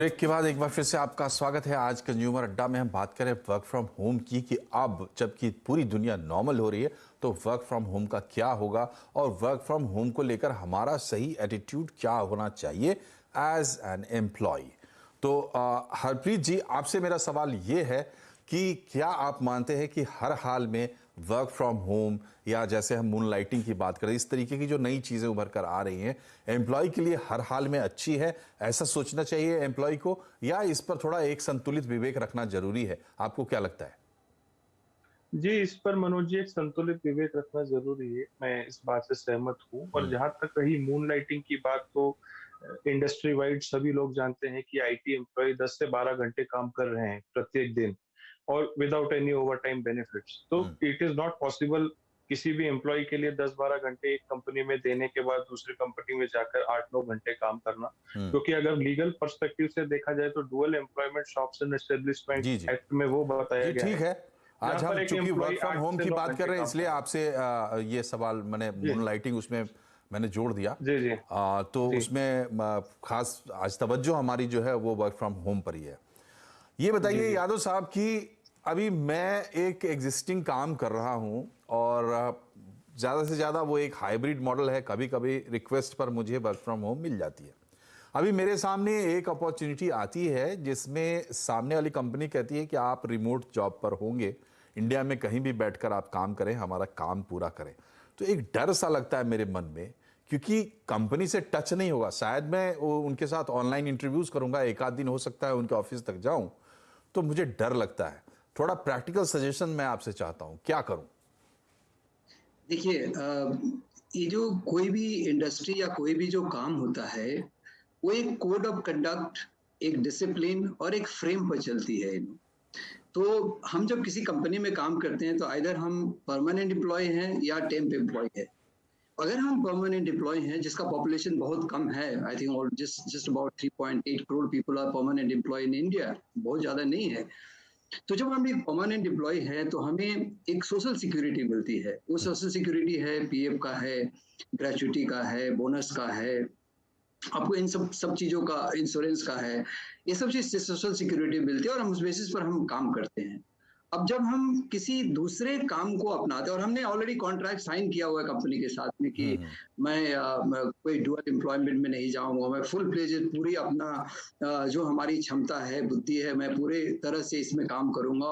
Break के बाद एक बार फिर से आपका स्वागत है। आज कंज्यूमर अड्डा में हम बात करें वर्क फ्रॉम होम की कि अब जबकि पूरी दुनिया नॉर्मल हो रही है तो वर्क फ्रॉम होम का क्या होगा और वर्क फ्रॉम होम को लेकर हमारा सही एटीट्यूड क्या होना चाहिए एज एन एम्प्लॉय। तो हरप्रीत जी, आपसे मेरा सवाल ये है कि क्या आप मानते हैं कि हर हाल में वर्क फ्रॉम होम या जैसे हम मून लाइटिंग की बात करें, इस तरीके की जो नई चीज़ें उभर कर आ रही हैं, एम्प्लॉय के लिए हर हाल में अच्छी है, ऐसा सोचना चाहिए एम्प्लॉय को, या इस पर थोड़ा एक संतुलित विवेक रखना जरूरी है? आपको क्या लगता है? जी, इस पर मनोज जी एक संतुलित विवेक रखना ज़रूरी है। मैं इस बात से सहमत हूँ और हम्म। जहाँ तक रही मूनलाइटिंग की बात तो इंडस्ट्री वाइड सभी लोग जानते हैं कि आईटी एम्प्लॉयी 10 से 12 घंटे काम कर रहे हैं प्रत्येक दिन और विदाउट एनी ओवरटाइम बेनिफिट्स। तो हम्म। इट इज़ नॉट पॉसिबल किसी भी एम्प्लॉयी के लिए 10-12 घंटे एक कंपनी में देने के बाद दूसरी कंपनी में जाकर 8-9 घंटे काम करना। हम्म। क्योंकि अगर लीगल पर्सपेक्टिव से देखा जाए तो dual employment shops and establishment जी जी एक्ट में वो बताया जी, गया ठीक है है। जहां आज पर हम एक चूंकि वर्क एम्प्लॉय फ्रॉम 8 होम से की 9 बात कर घंटे रहे हैं, काम इसलिए कर रहा आपसे ये सवाल मैंने है। मून लाइटिंग उसमें मैंने जोड़ दिया। जी, जी, तो जी, उसमें खास आज तवज्जो हमारी जो है वो वर्क फ्रॉम होम पर ही है। ये जी, बताइए जी, यादव साहब कि अभी मैं एक एग्जिस्टिंग काम कर रहा हूं और ज़्यादा से ज़्यादा वो एक हाइब्रिड मॉडल है। कभी कभी रिक्वेस्ट पर मुझे वर्क फ्रॉम होम मिल जाती है। अभी मेरे सामने एक अपॉर्चुनिटी आती है जिसमें सामने वाली कंपनी कहती है कि आप रिमोट जॉब पर होंगे, इंडिया में कहीं भी बैठकर आप काम करें, हमारा काम पूरा करें। तो एक डर सा लगता है मेरे मन में, क्योंकि कंपनी से टच नहीं होगा। शायद मैं उनके साथ ऑनलाइन इंटरव्यूज करूंगा, एक आध दिन हो सकता है उनके ऑफिस तक जाऊं, तो मुझे डर लगता है। थोड़ा प्रैक्टिकल सजेशन मैं आपसे चाहता हूं, क्या करूं? देखिए ये जो कोई भी इंडस्ट्री या कोई भी जो काम होता है वो एक कोड ऑफ कंडक्ट, एक डिसिप्लिन और एक फ्रेम पर चलती है। तो हम जब किसी कंपनी में काम करते हैं तो आइदर हम परमानेंट एम्प्लॉय हैं या टेम्प एम्प्लॉय है। अगर हम परमानेंट एम्प्लॉय हैं जिसका पॉपुलेशन बहुत कम है, आई थिंक और just about 3.8 crore people are permanent employ in India, बहुत ज्यादा नहीं है। तो जब हम एक परमानेंट एम्प्लॉय है तो हमें एक सोशल सिक्योरिटी मिलती है। वो सोशल सिक्योरिटी है, पीएफ का है, ग्रेचुइटी का है, बोनस का है, आपको इन सब सब चीजों का, इंश्योरेंस का है। ये सब चीज सोशल सिक्योरिटी मिलती है और हम उस बेसिस पर हम काम करते हैं। अब जब हम किसी दूसरे काम को अपनाते हैं और हमने ऑलरेडी कॉन्ट्रैक्ट साइन किया हुआ है कंपनी के साथ में कि मैं कोई डुअल एम्प्लॉयमेंट में नहीं जाऊंगा, मैं फुल फ्लेजेड पूरी अपना जो हमारी क्षमता है, बुद्धि है, मैं पूरे तरह से इसमें काम करूंगा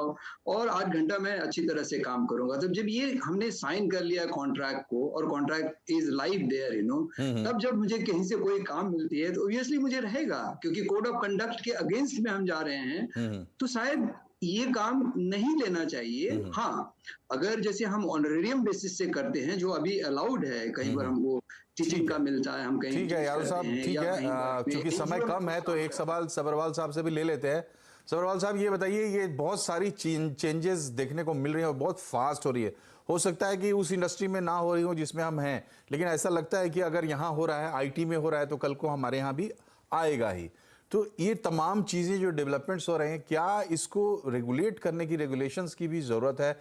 और 8 घंटा मैं अच्छी तरह से काम करूंगा। तो जब ये हमने साइन कर लिया कॉन्ट्रैक्ट को और कॉन्ट्रैक्ट इज लाइव देयर, हम्म। तब जब मुझे कहीं से कोई काम मिलती है तो ऑब्वियसली मुझे रहेगा, क्योंकि कोड ऑफ कंडक्ट के अगेंस्ट में हम जा रहे हैं। हम्म। तो शायद ये काम नहीं लेना चाहिए। हम्म। हाँ, अगर जैसे हम ऑनरेरियम बेसिस से करते हैं जो अभी अलाउड है, कहीं पर हम्म। हम वो टीचिंग ठीक का है। मिलता है, हम कहीं ठीक है टीच यादव करते साहब, हैं ठीक या है। कहीं पर क्योंकि समय एनजीओ में कम है तो काम एक करते सवाल सबरवाल साहब से भी ले लेते हैं। सबरवाल साहब, ये बताइए, ये बहुत सारी चेंजेस देखने को मिल रही है और बहुत फास्ट हो रही है। हो सकता है कि उस इंडस्ट्री में ना हो रही हो जिसमें हम हैं, लेकिन ऐसा लगता है कि अगर यहाँ हो रहा है, आईटी में हो रहा है, तो कल को हमारे यहाँ भी आएगा ही। तो ये तमाम चीज़ें जो डेवलपमेंट्स हो रहे हैं, क्या इसको रेगुलेट करने की, रेगुलेशंस की भी ज़रूरत है?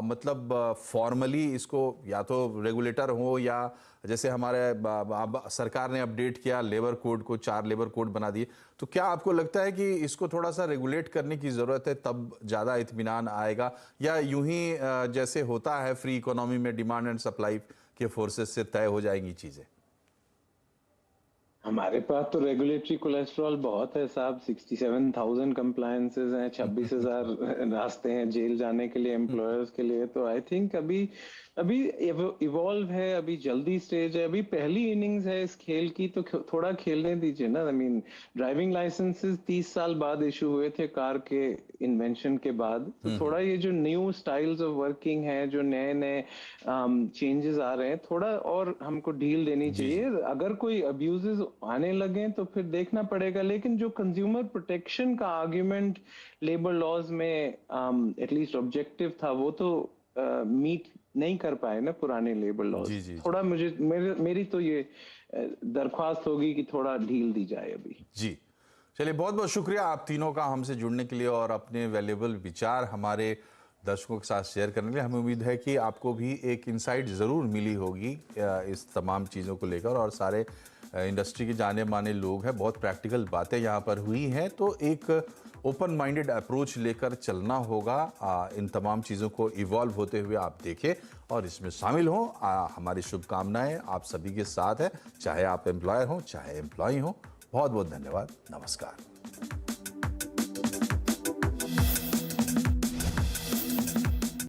मतलब फॉर्मली इसको या तो रेगुलेटर हो, या जैसे हमारे सरकार ने अपडेट किया लेबर कोड को, 4 लेबर कोड बना दिए, तो क्या आपको लगता है कि इसको थोड़ा सा रेगुलेट करने की ज़रूरत है, तब ज़्यादा इत्मीनान आएगा? या यूं ही जैसे होता है फ्री इकोनॉमी में, डिमांड एंड सप्लाई के फोर्सेस से तय हो जाएंगी चीज़ें? हमारे पास तो रेगुलेटरी कोलेस्ट्रॉल बहुत है साहब। 67,000 कंप्लायंसेस हैं, 26,000 रास्ते हैं जेल जाने के लिए एम्प्लॉयर्स के लिए। तो आई थिंक अभी अभी इवॉल्व है, अभी जल्दी स्टेज है, अभी पहली इनिंग्स है इस खेल की, तो थोड़ा खेलने दीजिए ना। आई मीन ड्राइविंग लाइसेंसेस 30 साल बाद इशू हुए थे कार के इन्वेंशन के बाद। तो थोड़ा ये जो न्यू स्टाइल्स ऑफ वर्किंग है, जो नए नए चेंजेस आ रहे हैं, थोड़ा और हमको ढील देनी जी जी। चाहिए। अगर कोई अब्यूजेस आने लगे तो फिर देखना पड़ेगा। लेकिन जो कंज्यूमर प्रोटेक्शन का आर्ग्यूमेंट लेबर लॉज में एटलीस्ट ऑब्जेक्टिव था, वो तो मीट नहीं कर पाए ना पुराने लेबर लॉज। जी जी जी थोड़ा मेरी तो ये दरख्वास्त होगी कि थोड़ा ढील दी जाए अभी। जी। चलिए, बहुत बहुत शुक्रिया आप तीनों का हमसे जुड़ने के लिए और अपने वैल्यूएबल विचार हमारे दर्शकों के साथ शेयर करने के लिए। हमें उम्मीद है कि आपको भी एक इंसाइट ज़रूर मिली होगी इस तमाम चीज़ों को लेकर, और सारे इंडस्ट्री के जाने माने लोग हैं, बहुत प्रैक्टिकल बातें यहाँ पर हुई हैं। तो एक ओपन माइंडेड अप्रोच लेकर चलना होगा। इन तमाम चीज़ों को इवॉल्व होते हुए आप देखें और इसमें शामिल हों। हमारी शुभकामनाएं आप सभी के साथ है, चाहे आप एम्प्लॉयर हों चाहे एम्प्लॉई हों। बहुत बहुत धन्यवाद। नमस्कार।